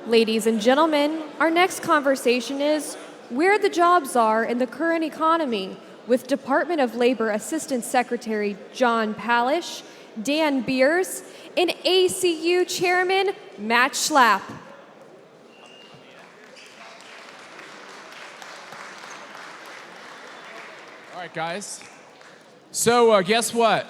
Ladies and gentlemen, our next conversation is where the jobs are in the current economy with Department of Labor Assistant Secretary John Palish, Dan Beers, and ACU Chairman Matt Schlapp. All right, guys. So guess what?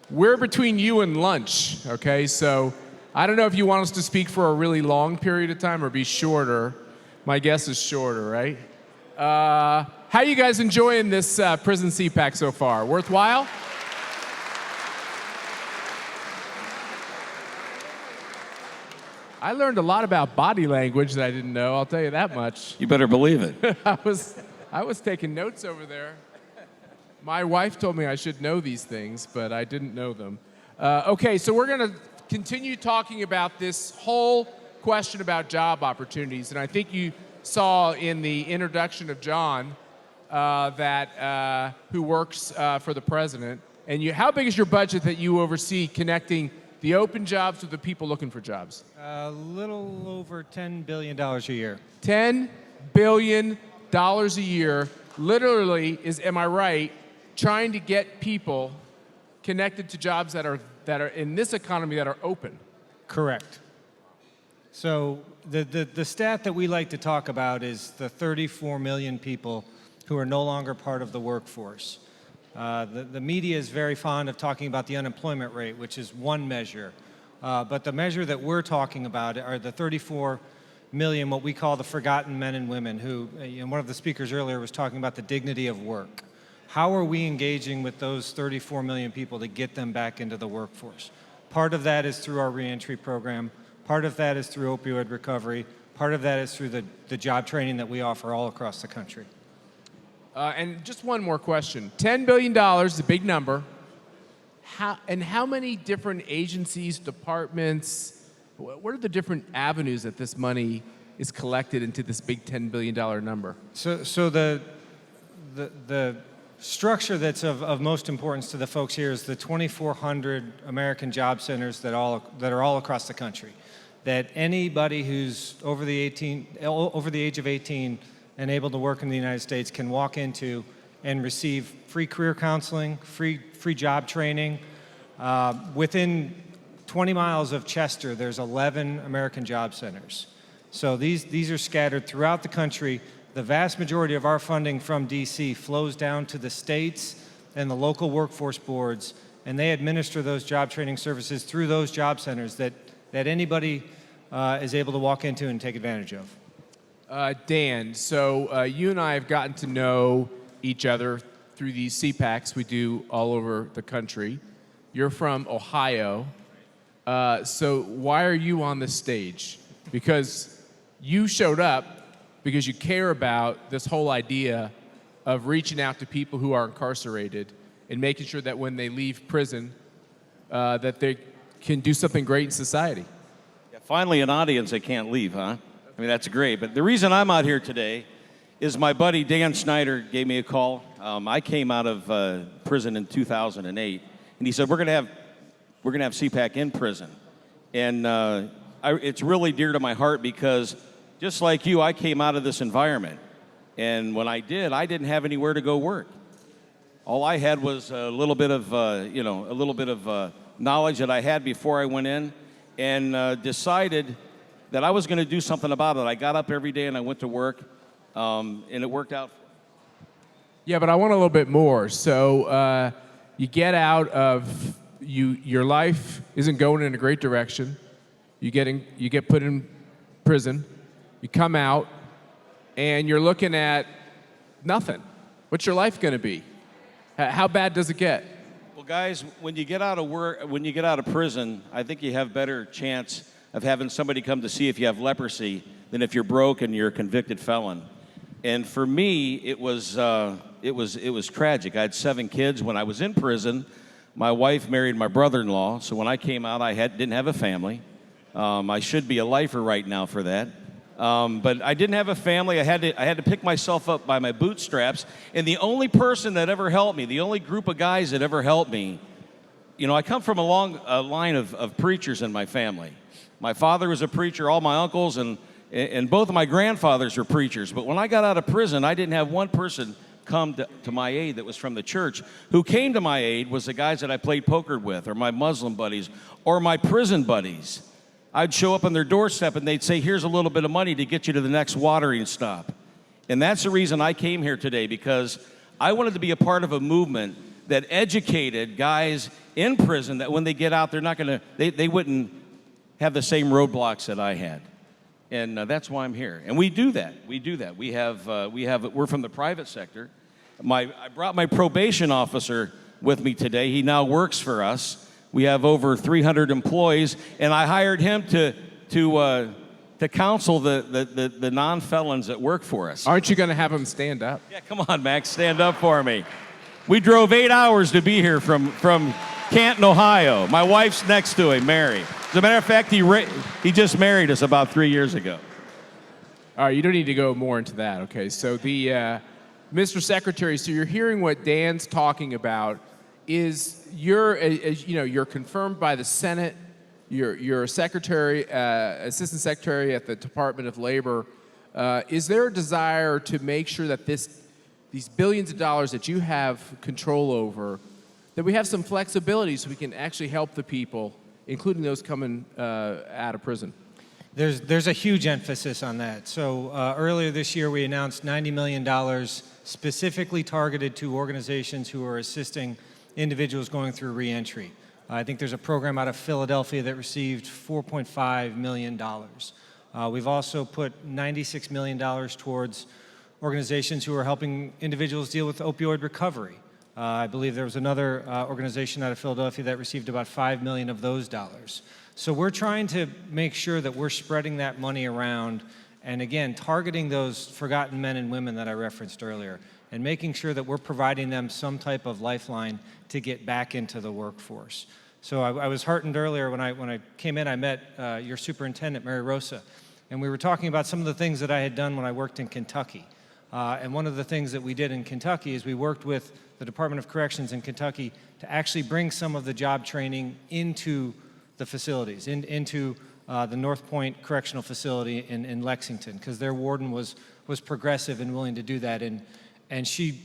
We're between you and lunch, okay? So I don't know if you want us to speak for a really long period of time or be shorter. My guess is shorter, right? How you guys enjoying this prison CPAC so far? Worthwhile? I learned a lot about body language that I didn't know, I'll tell you that much. You better believe it. I was taking notes over there. My wife told me I should know these things, but I didn't know them. Okay, so we're going to continue talking about this whole question about job opportunities. And I think you saw in the introduction of John who works for the president. And how big is your budget that you oversee connecting the open jobs with the people looking for jobs? A little over $10 billion a year. $10 billion a year literally is, am I right, trying to get people connected to jobs that are in this economy that are open. Correct. So the stat that we like to talk about is the 34 million people who are no longer part of the workforce. The media is very fond of talking about the unemployment rate, which is one measure. But the measure that we're talking about are the 34 million, what we call the forgotten men and women who, one of the speakers earlier was talking about the dignity of work. How are we engaging with those 34 million people to get them back into the workforce? Part of that is through our reentry program. Part of that is through opioid recovery. Part of that is through the job training that we offer all across the country. And just one more question. $10 billion is a big number. How many different agencies, departments, what are the different avenues that this money is collected into this big $10 billion number? So the structure that's of most importance to the folks here is the 2,400 American job centers that are all across the country. That anybody who's over the age of 18 and able to work in the United States can walk into and receive free career counseling, free job training. Within 20 miles of Chester, there's 11 American job centers. So these are scattered throughout the country. The vast majority of our funding from DC flows down to the states and the local workforce boards, and they administer those job training services through those job centers that anybody is able to walk into and take advantage of. Dan, so you and I have gotten to know each other through these CPACs we do all over the country. You're from Ohio, so why are you on this stage? Because you showed up because you care about this whole idea of reaching out to people who are incarcerated and making sure that when they leave prison, that they can do something great in society. Yeah, finally, an audience that can't leave, huh? I mean, that's great. But the reason I'm out here today is my buddy Dan Snyder gave me a call. I came out of prison in 2008, and he said, we're gonna have CPAC in prison. And it's really dear to my heart because just like you, I came out of this environment. And when I did, I didn't have anywhere to go work. All I had was a little bit of knowledge that I had before I went in, and decided that I was going to do something about it. I got up every day and I went to work, and it worked out. Yeah, but I want a little bit more. So you get out of, your life isn't going in a great direction. You get put in prison. You come out, and you're looking at nothing. What's your life going to be? How bad does it get? Well, guys, when you get out of prison, I think you have better chance of having somebody come to see if you have leprosy than if you're broke and you're a convicted felon. And for me, it was tragic. I had 7 kids when I was in prison. My wife married my brother-in-law, so when I came out, I didn't have a family. I should be a lifer right now for that. But I didn't have a family. I had to pick myself up by my bootstraps. And the only person that ever helped me, the only group of guys that ever helped me, I come from a long line of preachers in my family. My father was a preacher, all my uncles, and And both of my grandfathers were preachers. But when I got out of prison, I didn't have one person come to my aid that was from the church. Who came to my aid was the guys that I played poker with, or my Muslim buddies, or my prison buddies. I'd show up on their doorstep and they'd say, here's a little bit of money to get you to the next watering stop. And that's the reason I came here today, because I wanted to be a part of a movement that educated guys in prison that when they get out, they're not gonna, they wouldn't have the same roadblocks that I had. And that's why I'm here. And we do that. We do that. We're from the private sector. I brought my probation officer with me today. He now works for us. We have over 300 employees, and I hired him to counsel the non-felons that work for us. Aren't you going to have him stand up? Yeah, come on, Max, stand up for me. We drove 8 hours to be here from Canton, Ohio. My wife's next to him, Mary. As a matter of fact, he just married us about 3 years ago. All right, you don't need to go more into that. Okay, so Mr. Secretary, so you're hearing what Dan's talking about. Is you're confirmed by the Senate. You're a secretary, assistant secretary at the Department of Labor. Is there a desire to make sure that these billions of dollars that you have control over, that we have some flexibility so we can actually help the people, including those coming out of prison? There's a huge emphasis on that. So earlier this year, we announced $90 million specifically targeted to organizations who are assisting individuals going through reentry. I think there's a program out of Philadelphia that received $4.5 million. We've also put $96 million towards organizations who are helping individuals deal with opioid recovery. I believe there was another organization out of Philadelphia that received about $5 million of those dollars. So we're trying to make sure that we're spreading that money around and, again, targeting those forgotten men and women that I referenced earlier and making sure that we're providing them some type of lifeline to get back into the workforce. So I was heartened earlier when I came in. I met your superintendent, Mary Rosa, and we were talking about some of the things that I had done when I worked in Kentucky. And one of the things that we did in Kentucky is we worked with the Department of Corrections in Kentucky to actually bring some of the job training into the facilities, into the North Point Correctional Facility in Lexington, because their warden was progressive and willing to do that. And she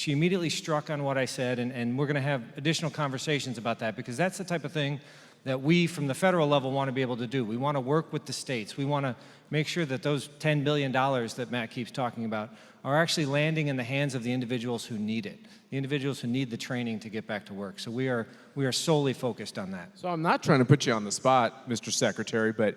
immediately struck on what I said, and we're going to have additional conversations about that, because that's the type of thing that we from the federal level want to be able to do. We want to work with the states. We want to make sure that those $10 billion that Matt keeps talking about are actually landing in the hands of the individuals who need it, the individuals who need the training to get back to work. So we are solely focused on that. So I'm not trying to put you on the spot, Mr. Secretary, but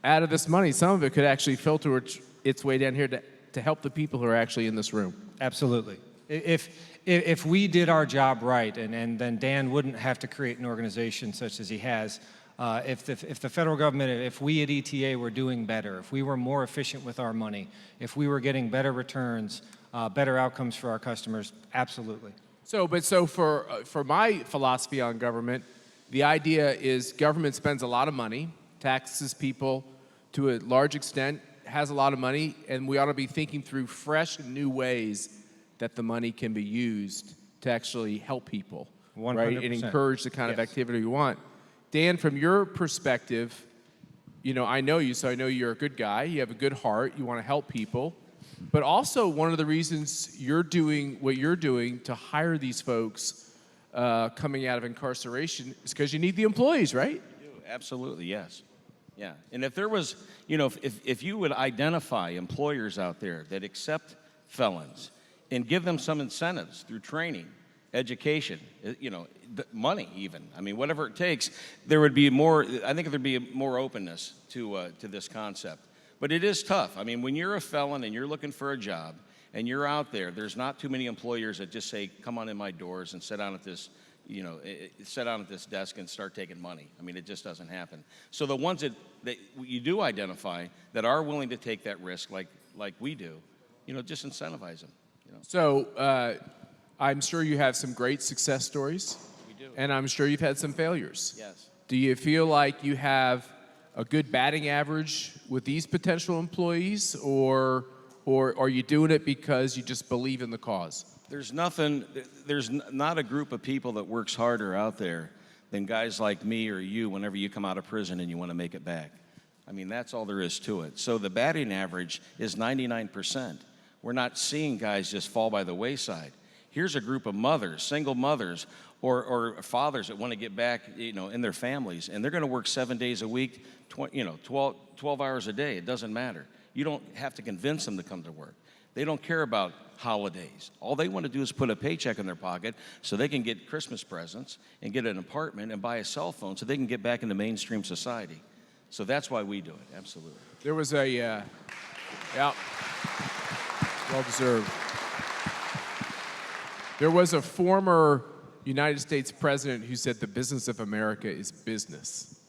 out of this money, some of it could actually filter its way down here to help the people who are actually in this room. Absolutely. If we did our job right, and then Dan wouldn't have to create an organization such as he has, if the federal government, if we at ETA were doing better, if we were more efficient with our money, if we were getting better returns, better outcomes for our customers, absolutely. So for my philosophy on government, the idea is government spends a lot of money, taxes people to a large extent, has a lot of money, and we ought to be thinking through fresh and new ways that the money can be used to actually help people, 100%. right, and encourage the kind of activity we want. Dan, from your perspective, I know you, so I know you're a good guy. You have a good heart. You want to help people. But also, one of the reasons you're doing what you're doing to hire these folks coming out of incarceration is because you need the employees, right? You do, absolutely, yes. Yeah, and if there was, if you would identify employers out there that accept felons and give them some incentives through training, education, money even. I mean, whatever it takes, there would be more, I think there'd be more openness to this concept. But it is tough. I mean, when you're a felon and you're looking for a job and you're out there, there's not too many employers that just say, come on in my doors and sit down at this, sit down at this desk and start taking money. I mean, it just doesn't happen. So the ones that you do identify that are willing to take that risk like we do, just incentivize them. So I'm sure you have some great success stories. We do. And I'm sure you've had some failures. Yes. Do you feel like you have a good batting average with these potential employees, or are you doing it because you just believe in the cause? There's not a group of people that works harder out there than guys like me or you whenever you come out of prison and you want to make it back. I mean, that's all there is to it. So the batting average is 99%. We're not seeing guys just fall by the wayside. Here's a group of mothers, single mothers, or fathers that want to get back, in their families, and they're going to work 7 days a week, 12 hours a day. It doesn't matter. You don't have to convince them to come to work. They don't care about holidays. All they want to do is put a paycheck in their pocket so they can get Christmas presents and get an apartment and buy a cell phone so they can get back into mainstream society. So that's why we do it, absolutely. There was a, yeah, well deserved. There was a former United States president who said the business of America is business.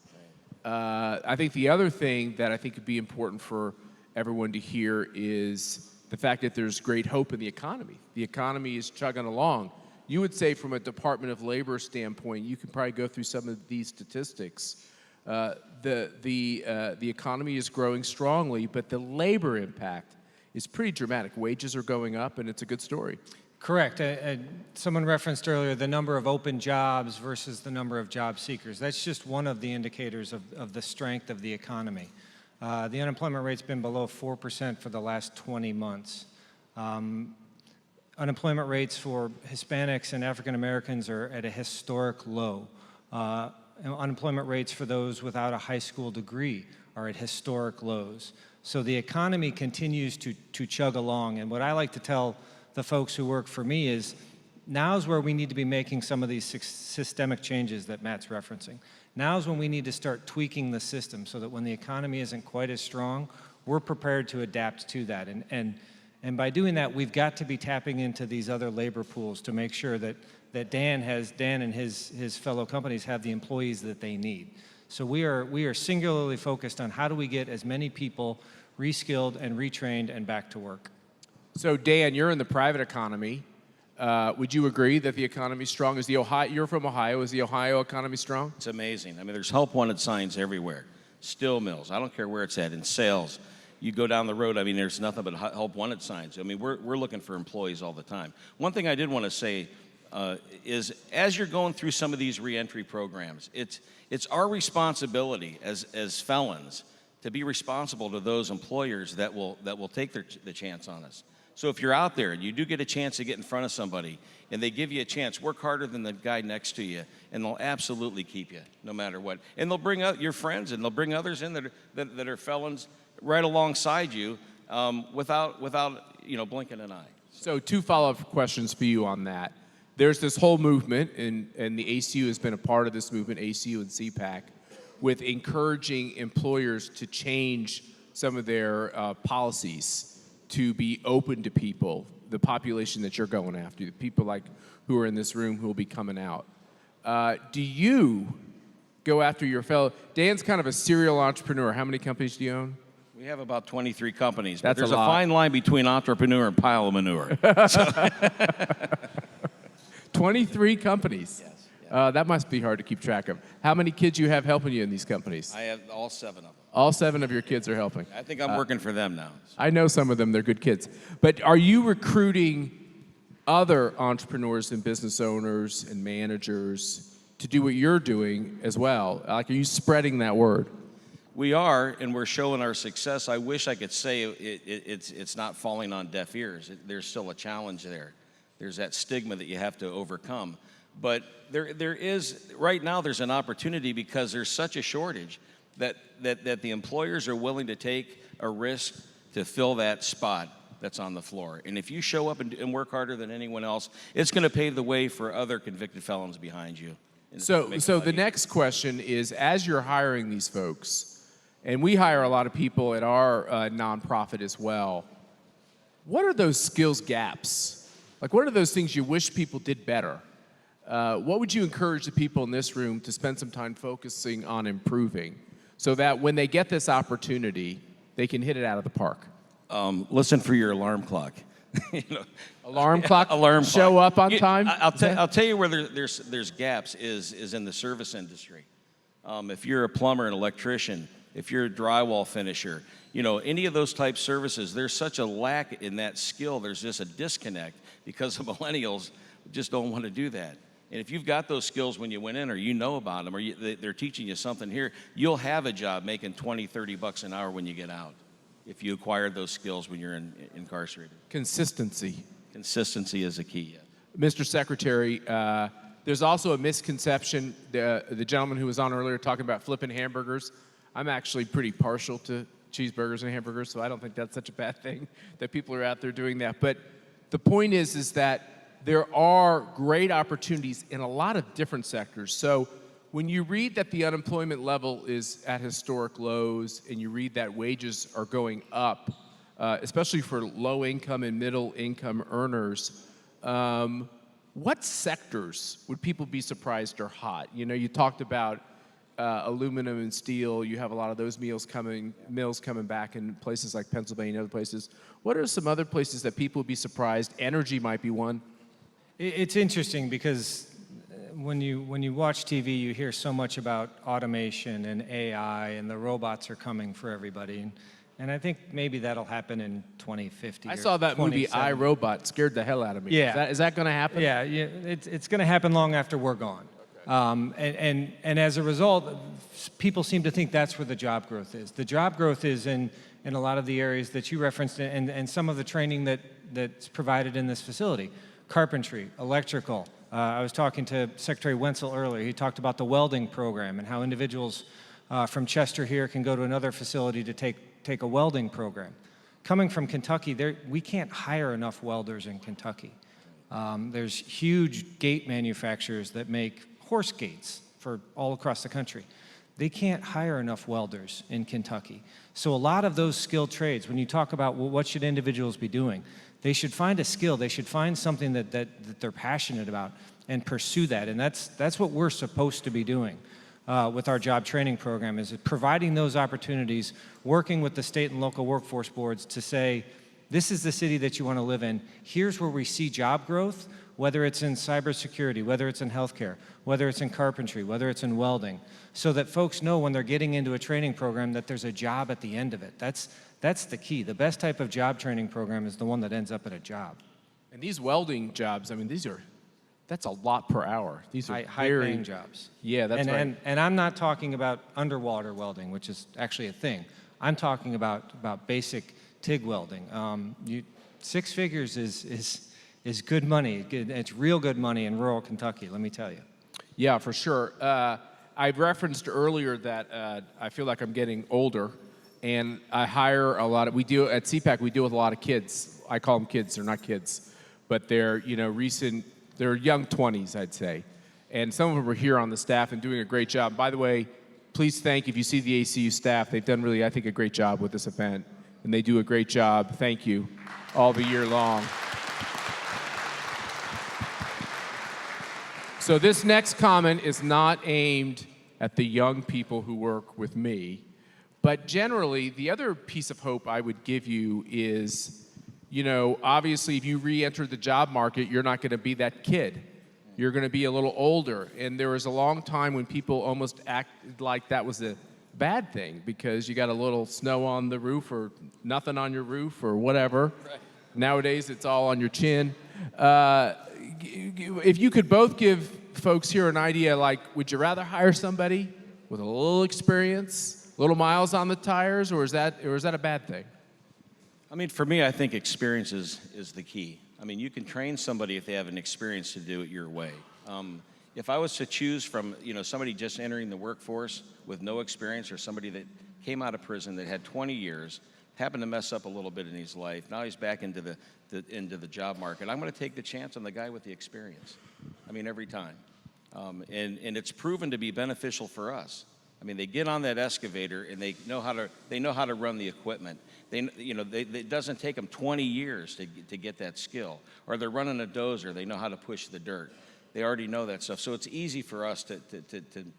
I think the other thing that I think would be important for everyone to hear is the fact that there's great hope in the economy. The economy is chugging along. You would say from a Department of Labor standpoint, you could probably go through some of these statistics. The economy is growing strongly, but the labor impact is pretty dramatic. Wages are going up, and it's a good story. Correct. Someone referenced earlier the number of open jobs versus the number of job seekers. That's just one of the indicators of the strength of the economy. The unemployment rate's been below 4% for the last 20 months. Unemployment rates for Hispanics and African Americans are at a historic low. Unemployment rates for those without a high school degree are at historic lows. So the economy continues to chug along. And what I like to tell the folks who work for me is now's where we need to be making some of these systemic changes that Matt's referencing. Now's when we need to start tweaking the system so that when the economy isn't quite as strong, we're prepared to adapt to that. And by doing that, we've got to be tapping into these other labor pools to make sure that Dan and his fellow companies have the employees that they need. So we are singularly focused on how do we get as many people reskilled and retrained and back to work. So Dan, you're in the private economy. Would you agree that the economy is strong? You're from Ohio. Is the Ohio economy strong? It's amazing. I mean, there's help wanted signs everywhere. Steel mills, I don't care where it's at, in sales. You go down the road, I mean, there's nothing but help wanted signs. I mean, we're looking for employees all the time. One thing I did want to say is as you're going through some of these reentry programs, it's our responsibility as felons to be responsible to those employers that will take the chance on us. So if you're out there and you do get a chance to get in front of somebody and they give you a chance, work harder than the guy next to you, and they'll absolutely keep you no matter what. And they'll bring out your friends and they'll bring others in that are felons right alongside you without blinking an eye. So 2 follow-up questions for you on that. There's this whole movement, and the ACU has been a part of this movement, ACU and CPAC, with encouraging employers to change some of their policies to be open to people, the population that you're going after, the people like who are in this room who will be coming out. Do you go after your fellow? Dan's kind of a serial entrepreneur. How many companies do you own? We have about 23 companies, but That's there's a a lot. fine line between entrepreneur and pile of manure. 23 companies. Yes. That must be hard to keep track of. How many kids you have helping you in these companies? I have all 7 of them. All 7 of your kids are helping. I think I'm working for them now. I know some of them, they're good kids. But are you recruiting other entrepreneurs and business owners and managers to do what you're doing as well? Like, are you spreading that word? We are, and we're showing our success. I wish I could say it's not falling on deaf ears. There's still a challenge there. There's that stigma that you have to overcome. But there is, right now there's an opportunity because there's such a shortage that the employers are willing to take a risk to fill that spot that's on the floor. And if you show up and work harder than anyone else, it's going to pave the way for other convicted felons behind you. So the next question is, as you're hiring these folks, and we hire a lot of people at our nonprofit as well, what are those skills gaps? Like, what are those things you wish people did better? What would you encourage the people in this room to spend some time focusing on improving so that when they get this opportunity, they can hit it out of the park? Listen for your alarm clock. Alarm clock? Alarm Show clock. up on time? I'll tell you where there's gaps is in the service industry. If you're a plumber, an electrician, if you're a drywall finisher, any of those type services, there's such a lack in that skill. There's just a disconnect because the millennials just don't want to do that. And if you've got those skills when you went in, or you know about them, or they're teaching you something here, you'll have a job making 20, 30 bucks an hour when you get out, if you acquired those skills when you're incarcerated. Consistency. Consistency is a key. Mr. Secretary, there's also a misconception. The gentleman who was on earlier talking about flipping hamburgers, I'm actually pretty partial to cheeseburgers and hamburgers, so I don't think that's such a bad thing that people are out there doing that. But the point is that there are great opportunities in a lot of different sectors. So when you read that the unemployment level is at historic lows and you read that wages are going up, especially for low income and middle income earners, what sectors would people be surprised are hot? You know, you talked about aluminum and steel. You have a lot of those mills coming back in places like Pennsylvania and other places. What are some other places that people would be surprised? Energy might be one. It's interesting because when you watch TV, you hear so much about automation and AI, and the robots are coming for everybody. And I think maybe that'll happen in 2050. I saw that movie, 2070. I, Robot, scared the hell out of me. Yeah. Is that going to happen? Yeah, it's going to happen long after we're gone. Okay. And as a result, people seem to think that's where the job growth is. The job growth is in a lot of the areas that you referenced, and some of the training that's provided in this facility. Carpentry, electrical. I was talking to Secretary Wenzel earlier. He talked about the welding program and how individuals from Chester here can go to another facility to take a welding program. Coming from Kentucky, we can't hire enough welders in Kentucky. There's huge gate manufacturers that make horse gates for all across the country. They can't hire enough welders in Kentucky. So a lot of those skilled trades, when you talk about, well, what should individuals be doing, they should find a skill. They should find something that they're passionate about and pursue that. And that's what we're supposed to be doing with our job training program, is providing those opportunities, working with the state and local workforce boards to say, this is the city that you want to live in. Here's where we see job growth, whether it's in cybersecurity, whether it's in healthcare, whether it's in carpentry, whether it's in welding, so that folks know when they're getting into a training program that there's a job at the end of it. That's the key. The best type of job training program is the one that ends up at a job. And these welding jobs, I mean, that's a lot per hour. These are high-paying jobs. Yeah, that's right. And I'm not talking about underwater welding, which is actually a thing. I'm talking about basic TIG welding. 6 figures is good money. It's real good money in rural Kentucky, let me tell you. Yeah, for sure. I referenced earlier that I feel like I'm getting older, and I hire a lot of, at CPAC, we deal with a lot of kids. I call them kids, they're not kids, but they're, they're young 20s, I'd say. And some of them are here on the staff and doing a great job. By the way, please if you see the ACU staff, they've done really, I think, a great job with this event, and they do a great job. Thank you, all the year long. So this next comment is not aimed at the young people who work with me, but generally, the other piece of hope I would give you is, obviously, if you re-enter the job market, you're not going to be that kid. You're going to be a little older. And there was a long time when people almost acted like that was a bad thing because you got a little snow on the roof or nothing on your roof or whatever. Right. Nowadays, it's all on your chin. If you could both give folks here an idea, like, would you rather hire somebody with a little experience, little miles on the tires, or is that a bad thing? I mean, for me, I think experience is the key. I mean, you can train somebody if they have an experience to do it your way. If I was to choose from, somebody just entering the workforce with no experience, or somebody that came out of prison that had 20 years, happened to mess up a little bit in his life, now he's back into the job market, I'm going to take the chance on the guy with the experience. I mean, every time. And it's proven to be beneficial for us. I mean, they get on that excavator and they know how to run the equipment. It doesn't take them 20 years to get that skill. Or they're running a dozer, they know how to push the dirt. They already know that stuff. So it's easy for us to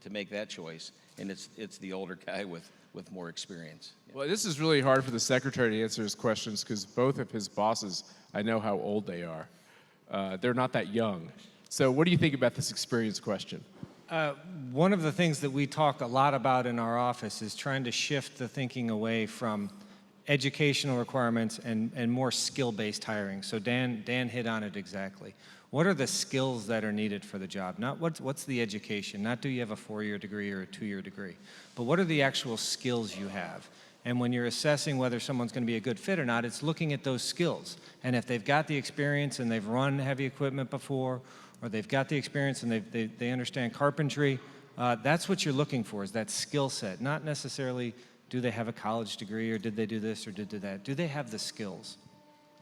make that choice. And it's the older guy with more experience. Well, this is really hard for the secretary to answer his questions because both of his bosses, I know how old they are. They're not that young. So what do you think about this experience question? One of the things that we talk a lot about in our office is trying to shift the thinking away from educational requirements and more skill-based hiring. So Dan hit on it exactly. What are the skills that are needed for the job? Not what's the education, not do you have a 4-year degree or a 2-year degree, but what are the actual skills you have? And when you're assessing whether someone's going to be a good fit or not, it's looking at those skills. And if they've got the experience and they've run heavy equipment before, or they've got the experience and they understand carpentry, that's what you're looking for, is that skill set. Not necessarily do they have a college degree, or did they do this or did they do that. Do they have the skills?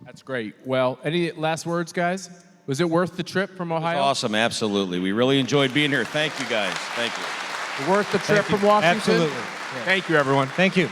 That's great. Well, any last words, guys? Was it worth the trip from Ohio? Awesome, absolutely. We really enjoyed being here. Thank you, guys. Thank you. Worth the trip from Washington? Absolutely. Thank you, everyone. Thank you.